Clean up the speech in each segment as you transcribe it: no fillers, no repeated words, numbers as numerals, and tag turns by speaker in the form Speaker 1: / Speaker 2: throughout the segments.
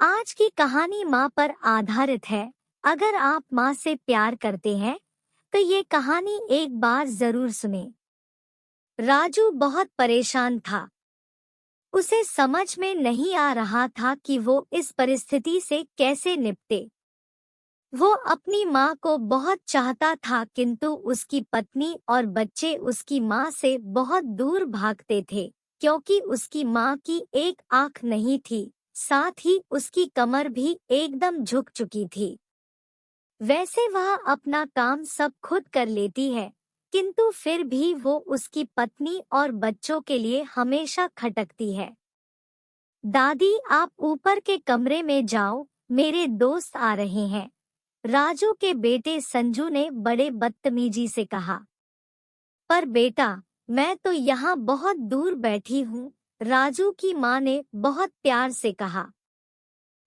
Speaker 1: आज की कहानी माँ पर आधारित है। अगर आप माँ से प्यार करते हैं तो ये कहानी एक बार जरूर सुने। राजू बहुत परेशान था। उसे समझ में नहीं आ रहा था कि वो इस परिस्थिति से कैसे निपटे। वो अपनी माँ को बहुत चाहता था, किंतु उसकी पत्नी और बच्चे उसकी माँ से बहुत दूर भागते थे, क्योंकि उसकी माँ की एक आंख नहीं थी, साथ ही उसकी कमर भी एकदम झुक चुकी थी। वैसे वह अपना काम सब खुद कर लेती है, किंतु फिर भी वो उसकी पत्नी और बच्चों के लिए हमेशा खटकती है। दादी, आप ऊपर के कमरे में जाओ, मेरे दोस्त आ रहे हैं, राजू के बेटे संजू ने बड़े बदतमीजी से कहा। पर बेटा, मैं तो यहाँ बहुत दूर बैठी हूँ, राजू की माँ ने बहुत प्यार से कहा।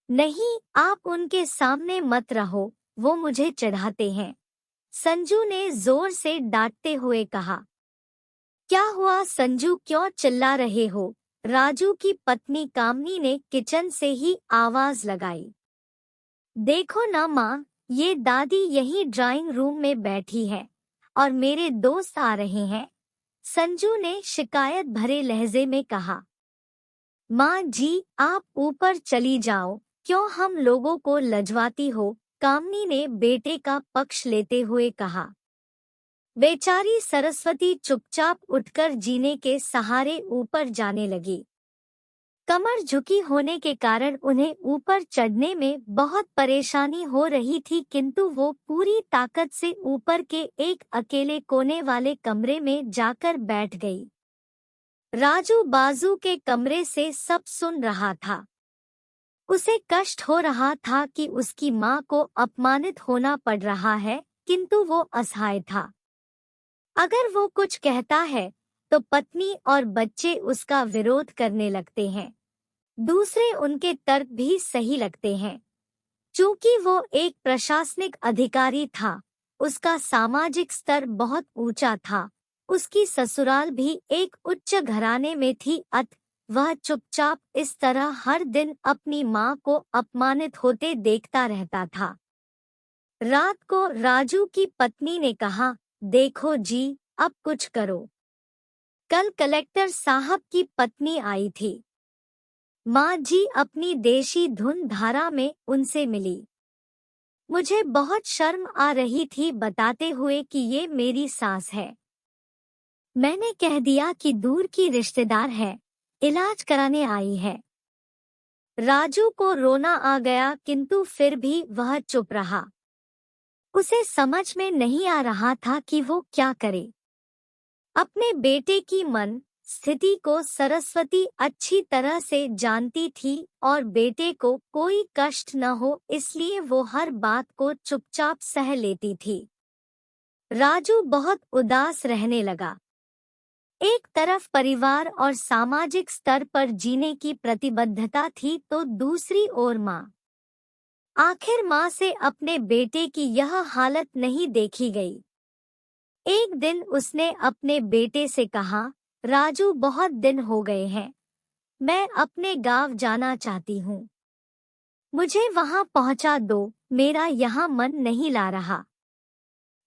Speaker 1: नहीं, आप उनके सामने मत रहो, वो मुझे चिढ़ाते हैं, संजू ने जोर से डांटते हुए कहा। क्या हुआ संजू, क्यों चिल्ला रहे हो? राजू की पत्नी कामनी ने किचन से ही आवाज लगाई। देखो ना माँ, ये दादी यही ड्राइंग रूम में बैठी है और मेरे दोस्त आ रहे हैं, संजू ने शिकायत भरे लहजे में कहा। माँ जी, आप ऊपर चली जाओ, क्यों हम लोगों को लजवाती हो? कामनी ने बेटे का पक्ष लेते हुए कहा। बेचारी सरस्वती चुपचाप उठकर जीने के सहारे ऊपर जाने लगी। कमर झुकी होने के कारण उन्हें ऊपर चढ़ने में बहुत परेशानी हो रही थी, किंतु वो पूरी ताकत से ऊपर के एक अकेले कोने वाले कमरे में जाकर बैठ गई। राजू बाजू के कमरे से सब सुन रहा था। उसे कष्ट हो रहा था कि उसकी माँ को अपमानित होना पड़ रहा है, किंतु वो असहाय था। अगर वो कुछ कहता है तो पत्नी और बच्चे उसका विरोध करने लगते हैं। दूसरे उनके तर्क भी सही लगते हैं। चूंकि वो एक प्रशासनिक अधिकारी था, उसका सामाजिक स्तर बहुत ऊंचा था, उसकी ससुराल भी एक उच्च घराने में थी, अतः वह चुपचाप इस तरह हर दिन अपनी माँ को अपमानित होते देखता रहता था। रात को राजू की पत्नी ने कहा, देखो जी, अब कुछ करो। कल कलेक्टर साहब की पत्नी आई थी। माँ जी अपनी देशी धुन धारा में उनसे मिली। मुझे बहुत शर्म आ रही थी बताते हुए कि ये मेरी सास है। मैंने कह दिया कि दूर की रिश्तेदार है, इलाज कराने आई है। राजू को रोना आ गया, किंतु फिर भी वह चुप रहा। उसे समझ में नहीं आ रहा था कि वो क्या करे। अपने बेटे की मन स्थिति को सरस्वती अच्छी तरह से जानती थी और बेटे को कोई कष्ट न हो, इसलिए वो हर बात को चुपचाप सह लेती थी। राजू बहुत उदास रहने लगा। एक तरफ परिवार और सामाजिक स्तर पर जीने की प्रतिबद्धता थी, तो दूसरी ओर माँ। आखिर माँ से अपने बेटे की यह हालत नहीं देखी गई। एक दिन उसने अपने बेटे से कहा, राजू, बहुत दिन हो गए हैं, मैं अपने गांव जाना चाहती हूँ, मुझे वहां पहुंचा दो, मेरा यहाँ मन नहीं ला रहा।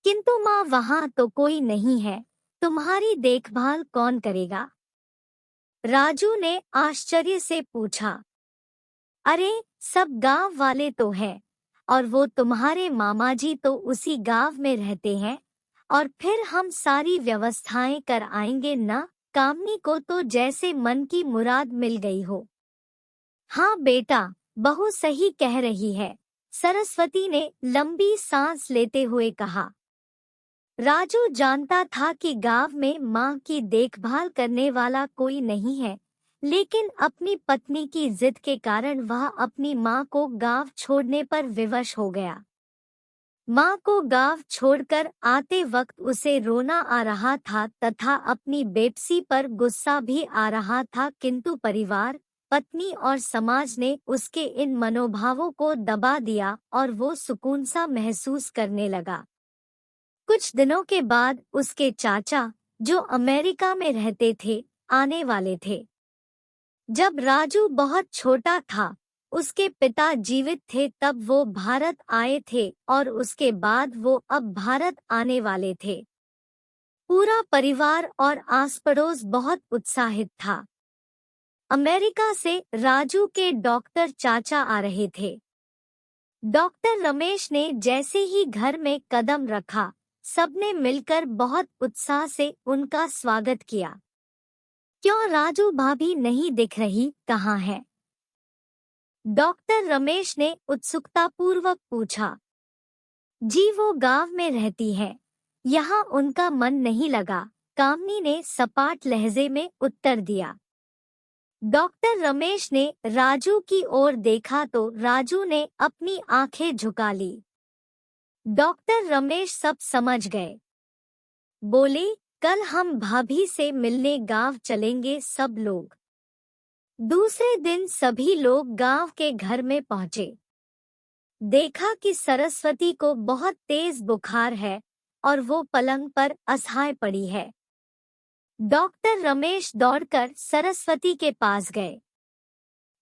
Speaker 1: किंतु माँ, वहां तो कोई नहीं है, तुम्हारी देखभाल कौन करेगा? राजू ने आश्चर्य से पूछा। अरे, सब गांव वाले तो हैं, और वो तुम्हारे मामा जी तो उसी गांव में रहते हैं, और फिर हम सारी व्यवस्थाएं कर आएंगे ना। कामनी को तो जैसे मन की मुराद मिल गई हो। हाँ बेटा, बहू सही कह रही है, सरस्वती ने लंबी सांस लेते हुए कहा। राजू जानता था कि गांव में माँ की देखभाल करने वाला कोई नहीं है, लेकिन अपनी पत्नी की जिद के कारण वह अपनी माँ को गांव छोड़ने पर विवश हो गया। माँ को गांव छोड़कर आते वक्त उसे रोना आ रहा था तथा अपनी बेपसी पर गुस्सा भी आ रहा था, किंतु परिवार, पत्नी और समाज ने उसके इन मनोभावों को दबा दिया और वो सुकून सा महसूस करने लगा। कुछ दिनों के बाद उसके चाचा, जो अमेरिका में रहते थे, आने वाले थे। जब राजू बहुत छोटा था उसके पिता जीवित थे तब वो भारत आए थे और उसके बाद वो अब भारत आने वाले थे। पूरा परिवार और आस पड़ोस बहुत उत्साहित था। अमेरिका से राजू के डॉक्टर चाचा आ रहे थे। डॉक्टर रमेश ने जैसे ही घर में कदम रखा, सबने मिलकर बहुत उत्साह से उनका स्वागत किया। क्यों राजू भाभी नहीं दिख रही, कहाँ है? डॉक्टर रमेश ने उत्सुकतापूर्वक पूछा। जी वो गांव में रहती है, यहाँ उनका मन नहीं लगा, कामनी ने सपाट लहजे में उत्तर दिया। डॉक्टर रमेश ने राजू की ओर देखा तो राजू ने अपनी आंखें झुका ली। डॉक्टर रमेश सब समझ गए। बोले, कल हम भाभी से मिलने गांव चलेंगे सब लोग। दूसरे दिन सभी लोग गांव के घर में पहुंचे। देखा कि सरस्वती को बहुत तेज बुखार है और वो पलंग पर असहाय पड़ी है। डॉक्टर रमेश दौड़कर सरस्वती के पास गए।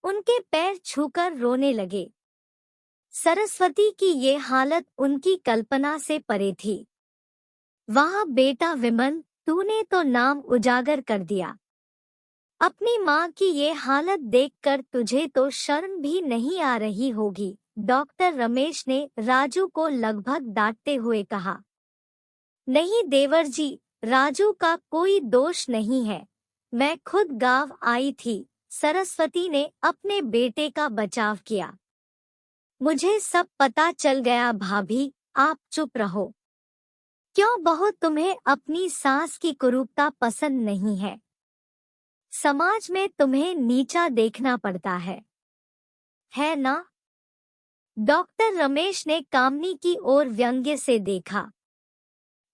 Speaker 1: उनके पैर छूकर रोने लगे। सरस्वती की ये हालत उनकी कल्पना से परे थी। वाह बेटा विमल, तूने तो नाम उजागर कर दिया। अपनी माँ की ये हालत देखकर तुझे तो शर्म भी नहीं आ रही होगी, डॉक्टर रमेश ने राजू को लगभग डांटते हुए कहा। नहीं देवर जी, राजू का कोई दोष नहीं है, मैं खुद गांव आई थी, सरस्वती ने अपने बेटे का बचाव किया। मुझे सब पता चल गया भाभी, आप चुप रहो। क्यों बहू, तुम्हें अपनी सास की कुरूपता पसंद नहीं है? समाज में तुम्हें नीचा देखना पड़ता है ना? डॉक्टर रमेश ने कामनी की ओर व्यंग्य से देखा।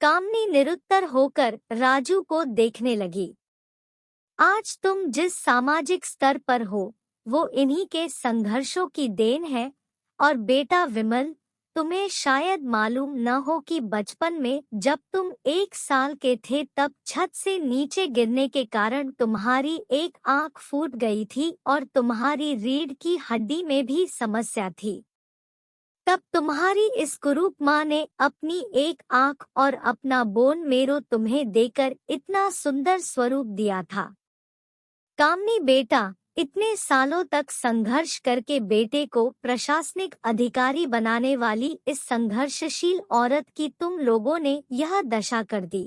Speaker 1: कामनी निरुत्तर होकर राजू को देखने लगी। आज तुम जिस सामाजिक स्तर पर हो, वो इन्हीं के संघर्षों की देन है। और बेटा विमल, तुम्हें शायद मालूम न हो कि बचपन में जब तुम 1 साल के थे तब छत से नीचे गिरने के कारण तुम्हारी एक आंख फूट गई थी और तुम्हारी रीढ़ की हड्डी में भी समस्या थी। तब तुम्हारी इस कुरूप माँ ने अपनी एक आंख और अपना बोन मेरो तुम्हें देकर इतना सुंदर स्वरूप दिया था। कामनी बेटा, इतने सालों तक संघर्ष करके बेटे को प्रशासनिक अधिकारी बनाने वाली इस संघर्षशील औरत की तुम लोगों ने यह दशा कर दी।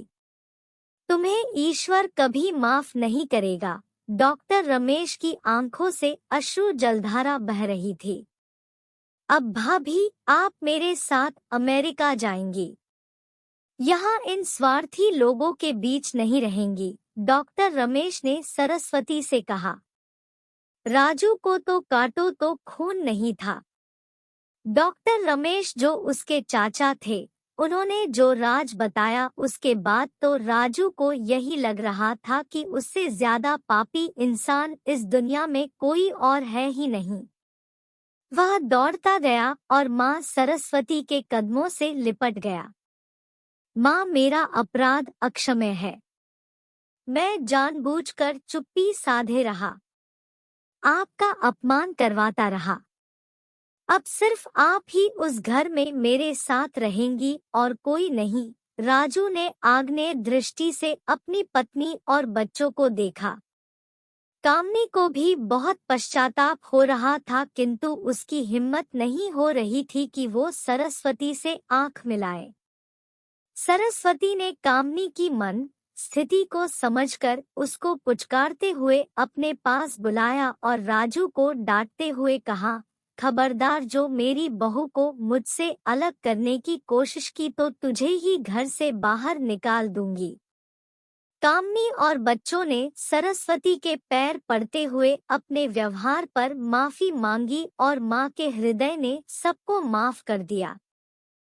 Speaker 1: तुम्हें ईश्वर कभी माफ नहीं करेगा। डॉक्टर रमेश की आंखों से अश्रु जलधारा बह रही थी। अब भाभी, आप मेरे साथ अमेरिका जाएंगी। यहाँ इन स्वार्थी लोगों के बीच नहीं रहेंगी, डॉक्टर रमेश ने सरस्वती से कहा। राजू को तो काटो तो खून नहीं था। डॉक्टर रमेश जो उसके चाचा थे, उन्होंने जो राज बताया उसके बाद तो राजू को यही लग रहा था कि उससे ज्यादा पापी इंसान इस दुनिया में कोई और है ही नहीं। वह दौड़ता गया और माँ सरस्वती के कदमों से लिपट गया। माँ, मेरा अपराध अक्षम्य है। मैं जानबूझकर चुप्पी साधे रहा, आपका अपमान करवाता रहा। अब सिर्फ आप ही उस घर में मेरे साथ रहेंगी और कोई नहीं। राजू ने आग्नेय दृष्टि से अपनी पत्नी और बच्चों को देखा। कामनी को भी बहुत पश्चाताप हो रहा था, किंतु उसकी हिम्मत नहीं हो रही थी कि वो सरस्वती से आंख मिलाए। सरस्वती ने कामनी की मन स्थिति को समझकर उसको पुचकारते हुए अपने पास बुलाया और राजू को डांटते हुए कहा, खबरदार, जो मेरी बहू को मुझसे अलग करने की कोशिश की तो तुझे ही घर से बाहर निकाल दूंगी। कामनी और बच्चों ने सरस्वती के पैर पड़ते हुए अपने व्यवहार पर माफी मांगी और माँ के हृदय ने सबको माफ कर दिया।